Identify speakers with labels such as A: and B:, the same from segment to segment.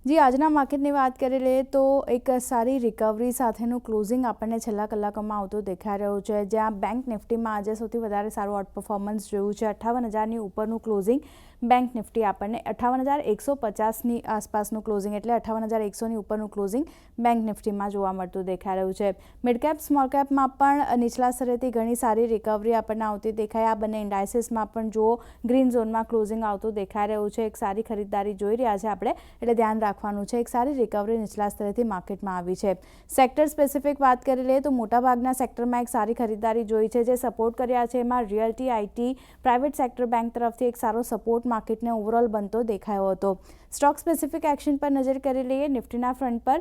A: जी આજના માર્કેટની વાત કરી લઈએ તો એક સારી રિકવરી સાથેનું ક્લોઝિંગ આપણને છેલ્લા કલાકોમાં આવતું દેખાઈ રહ્યું છે, જ્યાં બેંક નિફ્ટીમાં આજે સૌથી વધારે સારું આઉટ પરફોર્મન્સ જોયું છે। 58,000ની ઉપરનું ક્લોઝિંગ બેંક નિફ્ટી આપણને 58,150ની આસપાસનું ક્લોઝિંગ એટલે 58,100ની ઉપરનું ક્લોઝિંગ બેંક નિફ્ટીમાં જોવા મળતું દેખાઈ રહ્યું છે। મિડ કેપ સ્મોલ કેપમાં પણ નીચલા સ્તરેથી ઘણી સારી રિકવરી આપણને આવતી દેખાય। આ બંને ઇન્ડાઇસીસમાં પણ જો ગ્રીન ઝોનમાં ક્લોઝિંગ આવતું દેખાઈ રહ્યું છે। એક સારી ખરીદદારી જોઈ રહ્યા છે આપણે, એટલે ધ્યાન રાખવાનું છે। એક સારી રિકવરી નીચલા સ્તરેથી માર્કેટમાં આવી છે। સેક્ટર સ્પેસિફિક વાત કરી લઈએ તો મોટાભાગના સેક્ટરમાં એક સારી ખરીદદારી જોઈ છે। જે સપોર્ટ કર્યા છે એમાં realty, IT, private sector bank તરફથી એક સારો સપોર્ટ માર્કેટને ઓવરઓલ બનતો દેખાયો હતો। સ્ટોક સ્પેસિફિક એક્શન પર નજર કરી લઈએ નિફ્ટીના ફ્રન્ટ પર,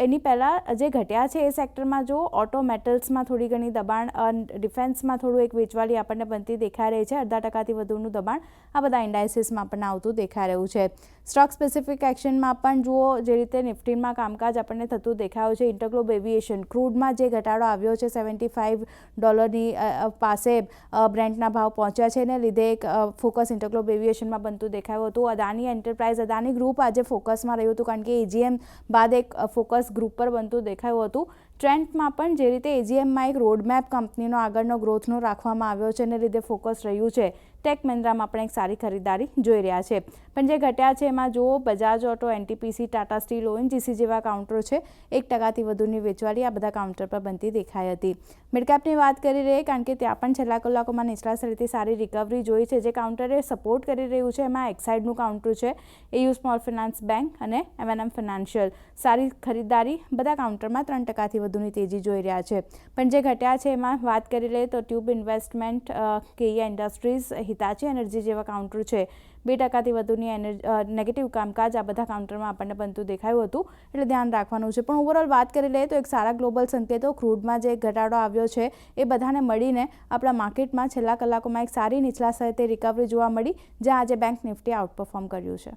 A: એની પહેલાં જે ઘટ્યા છે એ સેક્ટરમાં જો ઓટો મેટલ્સમાં થોડી ઘણી દબાણ, ડિફેન્સમાં થોડું એક વેચવાલી આપણને બનતી દેખાઈ રહી છે। 0.5% વધુનું દબાણ આ બધા ઇન્ડાઇસીસમાં આપણને આવતું દેખાઈ રહ્યું છે। સ્ટોક સ્પેસિફિક એક્શનમાં પણ જુઓ જે રીતે નિફ્ટીમાં કામકાજ આપણને થતું દેખાયું છે। ઇન્ટરગ્લોબ એવિએશન ક્રૂડમાં જે ઘટાડો આવ્યો છે, $75ની પાસે બ્રેન્ટના ભાવ પહોંચ્યા છે, એને લીધે એક ફોકસ ઇન્ટરગ્લોબ એવિએશનમાં બનતું દેખાયું હતું। અદાની એન્ટરપ્રાઇઝ, અદાની ગ્રુપ આજે ફોકસમાં રહ્યું હતું, કારણ કે એજીએમ બાદ એક ફોકસ ગ્રુપ પર બનતું દેખાયું હતું। ટ્રેન્ડમાં પણ જે રીતે એજીએમમાં એક રોડમેપ કંપનીનો આગળનો ગ્રોથનો રાખવામાં આવ્યો છે, એને લીધે ફોકસ રહ્યું છે। ટેક મહિન્દ્રામાં પણ એક સારી ખરીદારી જોઈ રહ્યા છે। પણ જે ઘટ્યા છે એમાં જુઓ Bajaj auto, NTPC, Tata steel, ONGC જેવા કાઉન્ટરો છે। 1%થી વધુની વેચવાલી આ બધા કાઉન્ટર પર બનતી દેખાઈ હતી। મિડકેપની વાત કરી રહીએ, કારણ કે ત્યાં પણ છેલ્લા કલાકોમાં નીચલા સ્તરેથી સારી રિકવરી જોઈ છે। જે કાઉન્ટરે સપોર્ટ કરી રહ્યું છે એમાં એક્સાઇડનું કાઉન્ટર છે, એયુ સ્મોલ ફિનાન્સ બેંક અને એમએનએમ ફિનાન્શિયલ। સારી ખરીદારી બધા કાઉન્ટરમાં 3%થી વધુની તેજી જોઈ રહ્યા છે। પણ જે ઘટ્યા છે એમાં વાત કરી લઈએ તો ટ્યુબ ઇન્વેસ્ટમેન્ટ, કેયા ઇન્ડસ્ટ્રીઝ, હિતાચી એનર્જી જેવા કાઉન્ટર છે। 2%થી વધુની નેગેટિવ કામકાજ આ બધા કાઉન્ટરમાં આપણને બનતું દેખાયું હતું, એટલે ધ્યાન રાખવાનું છે। પણ ઓવરઓલ વાત કરી લઈએ તો એક સારા ગ્લોબલ સંકેતો, ક્રૂડમાં જે ઘટાડો આવ્યો છે એ બધાને મળીને આપણા માર્કેટમાં છેલ્લા કલાકોમાં એક સારી નીચલા સ્તરે રિકવરી જોવા મળી, જ્યાં આજે બેંક નિફ્ટી આઉટ પરફોર્મ કર્યું છે।